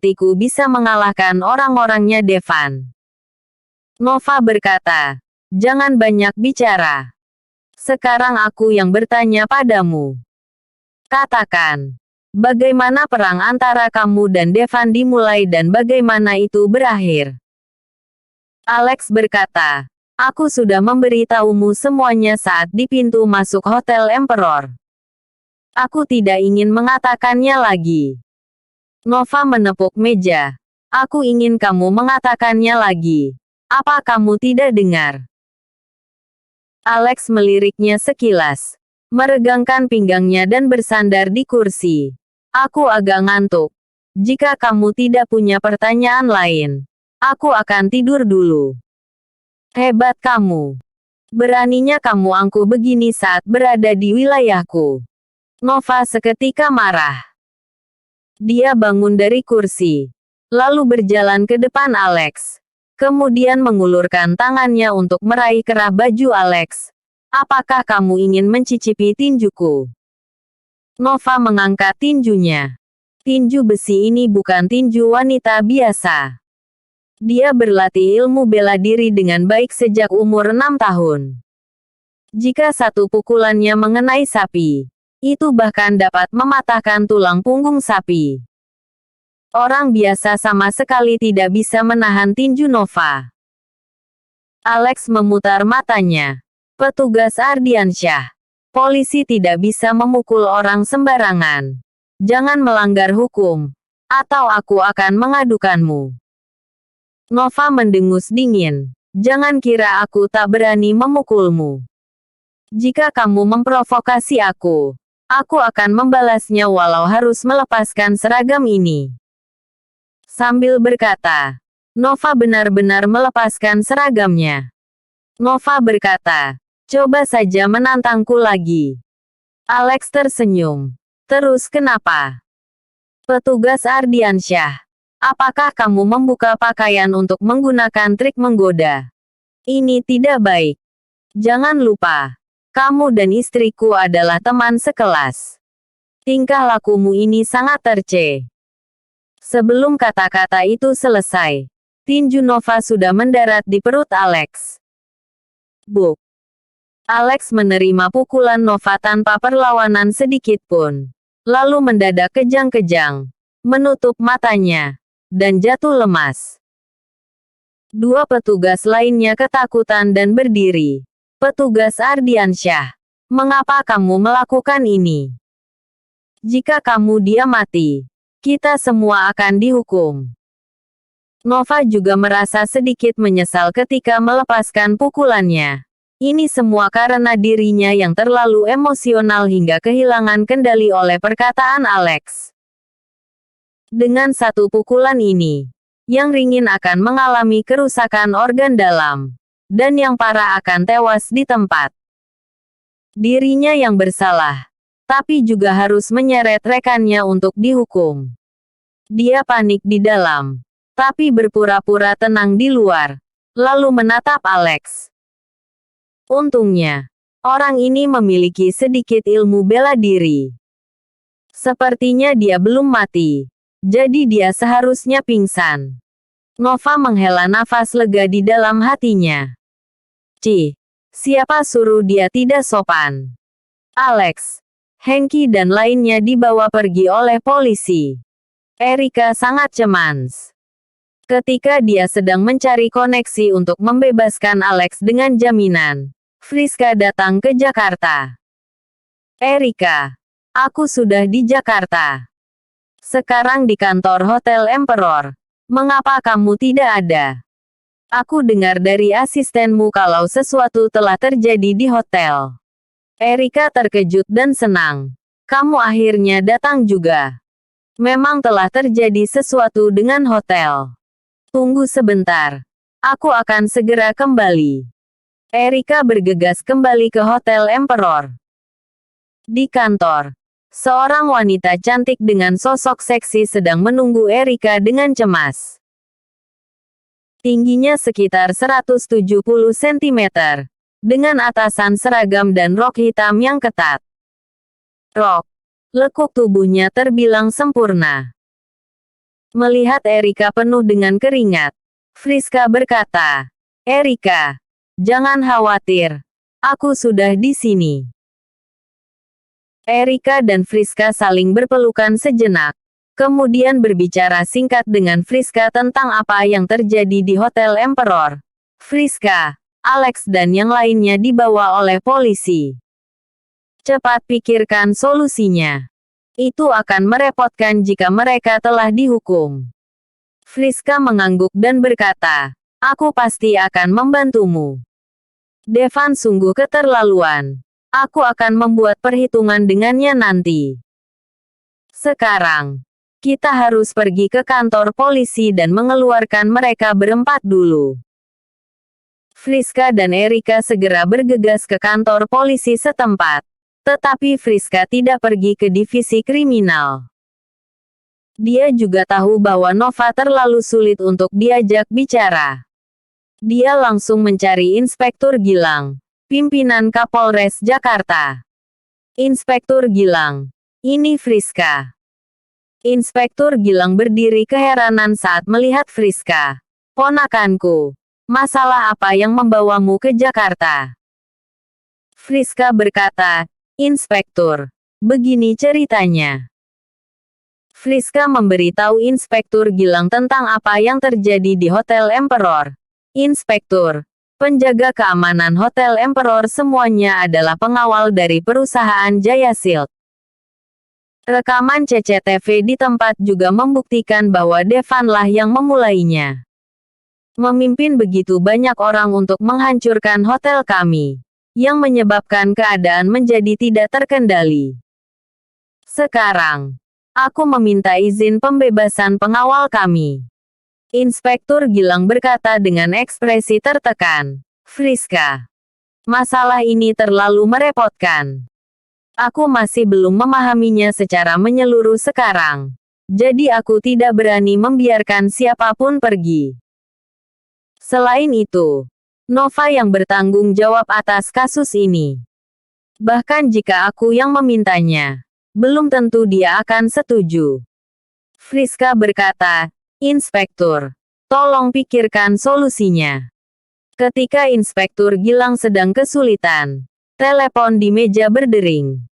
saktiku bisa mengalahkan orang-orangnya Devan. Nova berkata, jangan banyak bicara. Sekarang aku yang bertanya padamu. Katakan, bagaimana perang antara kamu dan Devan dimulai dan bagaimana itu berakhir? Alex berkata, aku sudah memberitahumu semuanya saat di pintu masuk Hotel Emperor. Aku tidak ingin mengatakannya lagi. Nova menepuk meja. Aku ingin kamu mengatakannya lagi. Apa kamu tidak dengar? Alex meliriknya sekilas, meregangkan pinggangnya dan bersandar di kursi. Aku agak ngantuk. Jika kamu tidak punya pertanyaan lain, aku akan tidur dulu. Hebat kamu. Beraninya kamu angkuh begini saat berada di wilayahku. Nova seketika marah. Dia bangun dari kursi, lalu berjalan ke depan Alex. Kemudian mengulurkan tangannya untuk meraih kerah baju Alex. Apakah kamu ingin mencicipi tinjuku? Nova mengangkat tinjunya. Tinju besi ini bukan tinju wanita biasa. Dia berlatih ilmu bela diri dengan baik sejak umur 6 tahun. Jika satu pukulannya mengenai sapi, itu bahkan dapat mematahkan tulang punggung sapi. Orang biasa sama sekali tidak bisa menahan tinju Nova. Alex memutar matanya. Petugas Ardiansyah. Polisi tidak bisa memukul orang sembarangan. Jangan melanggar hukum, atau aku akan mengadukanmu. Nova mendengus dingin. Jangan kira aku tak berani memukulmu. Jika kamu memprovokasi aku akan membalasnya walau harus melepaskan seragam ini. Sambil berkata, Nova benar-benar melepaskan seragamnya. Nova berkata, coba saja menantangku lagi. Alex tersenyum. Terus kenapa? Petugas Ardiansyah. Apakah kamu membuka pakaian untuk menggunakan trik menggoda? Ini tidak baik. Jangan lupa, kamu dan istriku adalah teman sekelas. Tingkah lakumu ini sangat terce. Sebelum kata-kata itu selesai, tinju Nova sudah mendarat di perut Alex. Buk. Alex menerima pukulan Nova tanpa perlawanan sedikit pun. Lalu mendadak kejang-kejang, menutup matanya, dan jatuh lemas. Dua petugas lainnya ketakutan dan berdiri. Petugas Ardiansyah, mengapa kamu melakukan ini? Jika kamu dia mati, kita semua akan dihukum. Nova juga merasa sedikit menyesal ketika melepaskan pukulannya. Ini semua karena dirinya yang terlalu emosional hingga kehilangan kendali oleh perkataan Alex. Dengan satu pukulan ini, yang ringin akan mengalami kerusakan organ dalam, dan yang parah akan tewas di tempat. Dirinya yang bersalah, tapi juga harus menyeret rekannya untuk dihukum. Dia panik di dalam, tapi berpura-pura tenang di luar, lalu menatap Alex. Untungnya, orang ini memiliki sedikit ilmu bela diri. Sepertinya dia belum mati. Jadi dia seharusnya pingsan. Nova menghela nafas lega di dalam hatinya. Siapa suruh dia tidak sopan? Alex, Hengki dan lainnya dibawa pergi oleh polisi. Erika sangat cemas. Ketika dia sedang mencari koneksi untuk membebaskan Alex dengan jaminan, Friska datang ke Jakarta. Erika, aku sudah di Jakarta. Sekarang di kantor Hotel Emperor. Mengapa kamu tidak ada? Aku dengar dari asistenmu kalau sesuatu telah terjadi di hotel. Erika terkejut dan senang. Kamu akhirnya datang juga. Memang telah terjadi sesuatu dengan hotel. Tunggu sebentar. Aku akan segera kembali. Erika bergegas kembali ke Hotel Emperor. Di kantor, seorang wanita cantik dengan sosok seksi sedang menunggu Erika dengan cemas. Tingginya sekitar 170 cm, dengan atasan seragam dan rok hitam yang ketat. Lekuk tubuhnya terbilang sempurna. Melihat Erika penuh dengan keringat, Friska berkata, "Erika, jangan khawatir. Aku sudah di sini." Erika dan Friska saling berpelukan sejenak. Kemudian berbicara singkat dengan Friska tentang apa yang terjadi di Hotel Emperor. Friska, Alex dan yang lainnya dibawa oleh polisi. Cepat pikirkan solusinya. Itu akan merepotkan jika mereka telah dihukum. Friska mengangguk dan berkata, "Aku pasti akan membantumu." Devan sungguh keterlaluan. Aku akan membuat perhitungan dengannya nanti. Sekarang, kita harus pergi ke kantor polisi dan mengeluarkan mereka berempat dulu. Friska dan Erika segera bergegas ke kantor polisi setempat. Tetapi Friska tidak pergi ke divisi kriminal. Dia juga tahu bahwa Nova terlalu sulit untuk diajak bicara. Dia langsung mencari Inspektur Gilang, pimpinan Kapolres Jakarta. "Inspektur Gilang, ini Friska." Inspektur Gilang berdiri keheranan saat melihat Friska. "Ponakanku, masalah apa yang membawamu ke Jakarta?" Friska berkata, "Inspektur, begini ceritanya." Friska memberitahu Inspektur Gilang tentang apa yang terjadi di Hotel Emperor. "Inspektur, penjaga keamanan Hotel Emperor semuanya adalah pengawal dari perusahaan Jaya Shield. Rekaman CCTV di tempat juga membuktikan bahwa Devan lah yang memulainya. Memimpin begitu banyak orang untuk menghancurkan hotel kami, yang menyebabkan keadaan menjadi tidak terkendali. Sekarang, aku meminta izin pembebasan pengawal kami." Inspektur Gilang berkata dengan ekspresi tertekan. "Friska, masalah ini terlalu merepotkan. Aku masih belum memahaminya secara menyeluruh sekarang. Jadi aku tidak berani membiarkan siapapun pergi. Selain itu, Nova yang bertanggung jawab atas kasus ini. Bahkan jika aku yang memintanya, belum tentu dia akan setuju." Friska berkata, "Inspektur, tolong pikirkan solusinya." Ketika Inspektur Gilang sedang kesulitan, telepon di meja berdering.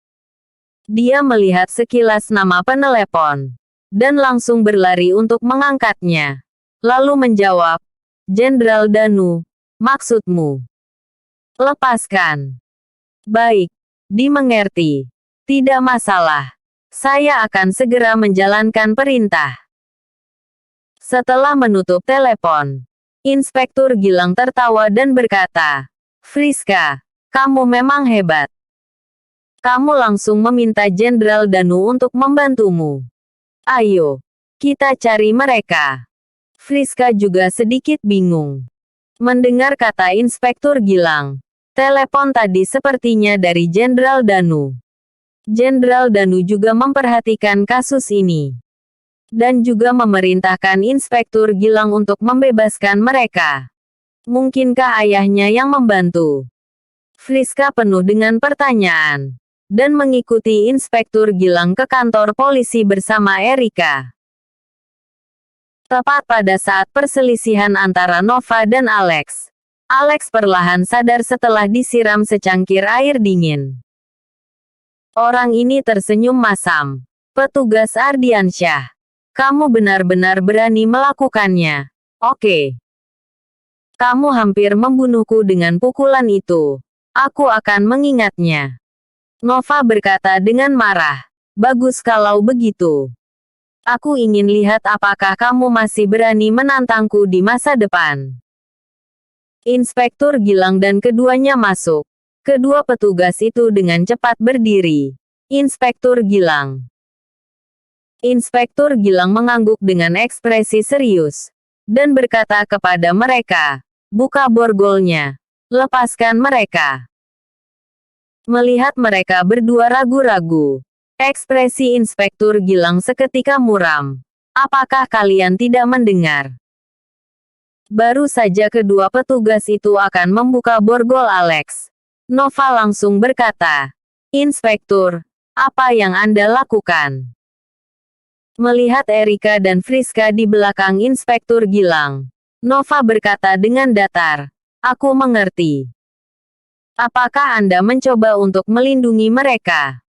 Dia melihat sekilas nama penelepon, dan langsung berlari untuk mengangkatnya. Lalu menjawab, "Jenderal Danu, maksudmu?" "Lepaskan." "Baik, dimengerti. Tidak masalah. Saya akan segera menjalankan perintah." Setelah menutup telepon, Inspektur Gilang tertawa dan berkata, "Friska, kamu memang hebat. Kamu langsung meminta Jenderal Danu untuk membantumu. Ayo, kita cari mereka." Friska juga sedikit bingung. Mendengar kata Inspektur Gilang, telepon tadi sepertinya dari Jenderal Danu. Jenderal Danu juga memperhatikan kasus ini. Dan juga memerintahkan Inspektur Gilang untuk membebaskan mereka. Mungkinkah ayahnya yang membantu? Friska penuh dengan pertanyaan. Dan mengikuti Inspektur Gilang ke kantor polisi bersama Erika. Tepat pada saat perselisihan antara Nova dan Alex. Alex perlahan sadar setelah disiram secangkir air dingin. Orang ini tersenyum masam. "Petugas Ardiansyah. Kamu benar-benar berani melakukannya. Oke. Kamu hampir membunuhku dengan pukulan itu. Aku akan mengingatnya." Nova berkata dengan marah. "Bagus kalau begitu. Aku ingin lihat apakah kamu masih berani menantangku di masa depan." Inspektur Gilang dan keduanya masuk. Kedua petugas itu dengan cepat berdiri. Inspektur Gilang. Inspektur Gilang mengangguk dengan ekspresi serius. Dan berkata kepada mereka, "Buka borgolnya. Lepaskan mereka." Melihat mereka berdua ragu-ragu, ekspresi Inspektur Gilang seketika muram. "Apakah kalian tidak mendengar? Baru saja kedua petugas itu akan membuka borgol Alex." Nova langsung berkata, "Inspektur, apa yang Anda lakukan?" Melihat Erika dan Friska di belakang Inspektur Gilang, Nova berkata dengan datar, "Aku mengerti. Apakah Anda mencoba untuk melindungi mereka?"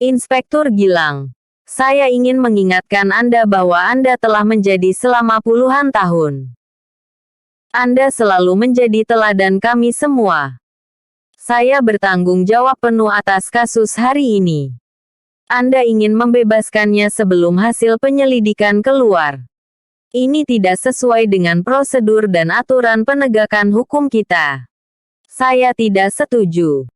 Inspektur Gilang, "Saya ingin mengingatkan Anda bahwa Anda telah menjadi selama puluhan tahun. Anda selalu menjadi teladan kami semua. Saya bertanggung jawab penuh atas kasus hari ini. Anda ingin membebaskannya sebelum hasil penyelidikan keluar. Ini tidak sesuai dengan prosedur dan aturan penegakan hukum kita. Saya tidak setuju."